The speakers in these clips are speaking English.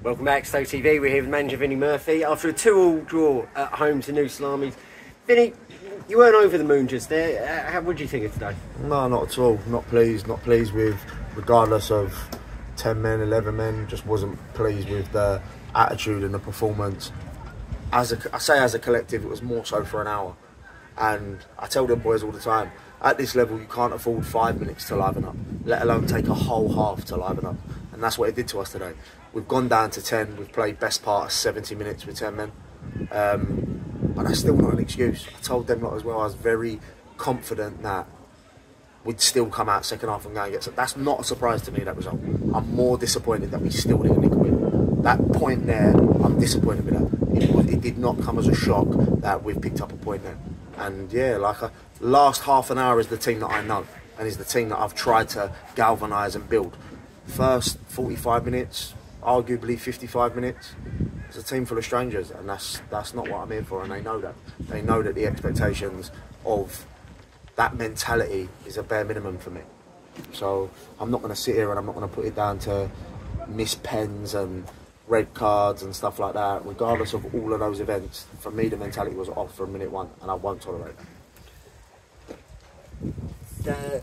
Welcome back, StowTV. We're here with manager Vinny Murphy after a 2-2 draw at home to New Salamis. Vinny, you weren't over the moon just there. What do you think of today? No, not at all. Not pleased with, regardless of 10 men, 11 men, just wasn't pleased with the attitude and the performance. I say as a collective, it was more so for an hour. And I tell them boys all the time, at this level you can't afford 5 minutes to liven up, let alone take a whole half to liven up. And that's what it did to us today. We've gone down to 10, we've played best part of 70 minutes with 10 men. But that's still not an excuse. I told them lot as well, I was very confident that we'd still come out second half and go and get some. That's not a surprise to me, that result. I'm more disappointed that we still didn't nick a win. That point there, I'm disappointed with that. It did not come as a shock that we've picked up a point there. And yeah, last half an hour is the team that I know, and is the team that I've tried to galvanise and build. First 45 minutes, arguably 55 minutes, it's a team full of strangers, and that's not what I'm here for, and they know that. They know that the expectations of that mentality is a bare minimum for me. So I'm not going to sit here and I'm not going to put it down to missed pens and red cards and stuff like that. Regardless of all of those events, for me the mentality was off from minute one, and I won't tolerate that.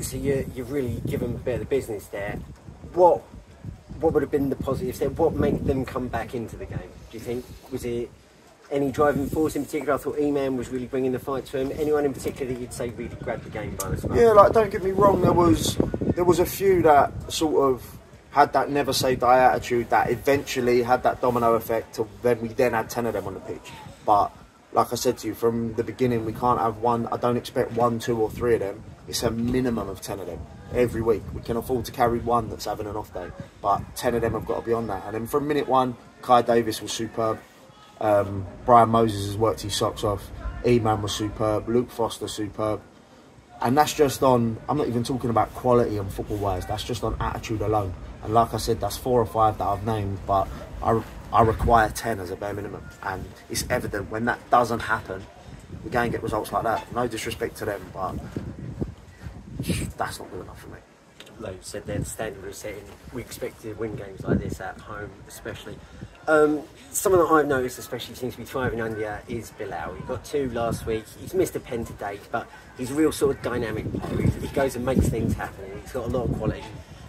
So you've really given a bit of the business there. What would have been the positives there? What made them come back into the game, do you think? Was it any driving force in particular? I thought E-Man was really bringing the fight to him. Anyone in particular that you'd say really grabbed the game by the scruff? Yeah, don't get me wrong, there was a few that sort of had that never say die attitude that eventually had that domino effect to then we then had 10 of them on the pitch. But like I said to you, from the beginning, we can't have one. I don't expect 1, 2 or 3 of them. It's a minimum of 10 of them every week. We can afford to carry one that's having an off day, but 10 of them have got to be on that. And then from minute one, Kai Davis was superb. Brian Moses has worked his socks off. E-Man was superb. Luke Foster superb. And that's just on, I'm not even talking about quality and football-wise, that's just on attitude alone. And like I said, that's 4 or 5 that I've named, but I require 10 as a bare minimum. And it's evident when that doesn't happen, we go and get results like that. No disrespect to them, but that's not good enough for me. Like you said there, the standard we're setting, we expect to win games like this at home, especially. Someone that I've noticed especially seems to be thriving under is Bilal. He got 2 last week. He's missed a pen today, but he's a real sort of dynamic player. He goes and makes things happen. He's got a lot of quality.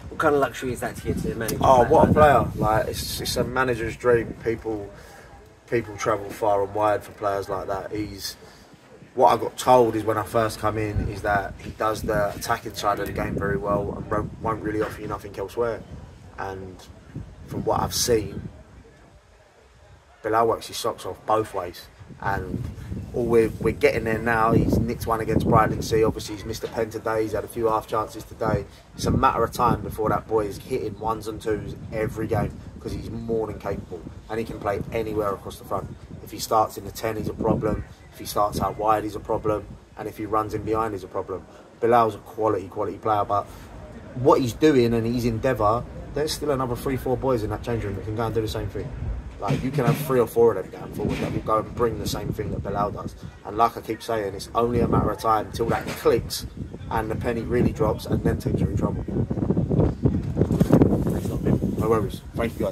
What kind of luxury is that to get to the manager? Oh, what a player! Like it's a manager's dream. People travel far and wide for players like that. What I got told is when I first come in is that he does the attacking side of the game very well and won't really offer you nothing elsewhere. And from what I've seen, Bilal works his socks off both ways. And all we're getting there now. He's nicked one against Brighton Sea. Obviously, he's missed a pen today. He's had a few half chances today. It's a matter of time before that boy is hitting 1s and 2s every game, because he's more than capable and he can play anywhere across the front. If he starts in the 10, he's a problem. If he starts out wide, he's a problem. And if he runs in behind, he's a problem. Bilal's a quality player, but what he's doing and his endeavour, there's still another 3, 4 boys in that change room that can go and do the same thing. Like, you can have 3 or 4 of them going forward that will go and bring the same thing that Bilal does. And like I keep saying, it's only a matter of time until that clicks and the penny really drops, and then teams are in trouble. Thanks a lot, Ben. No worries. Thank you, guys.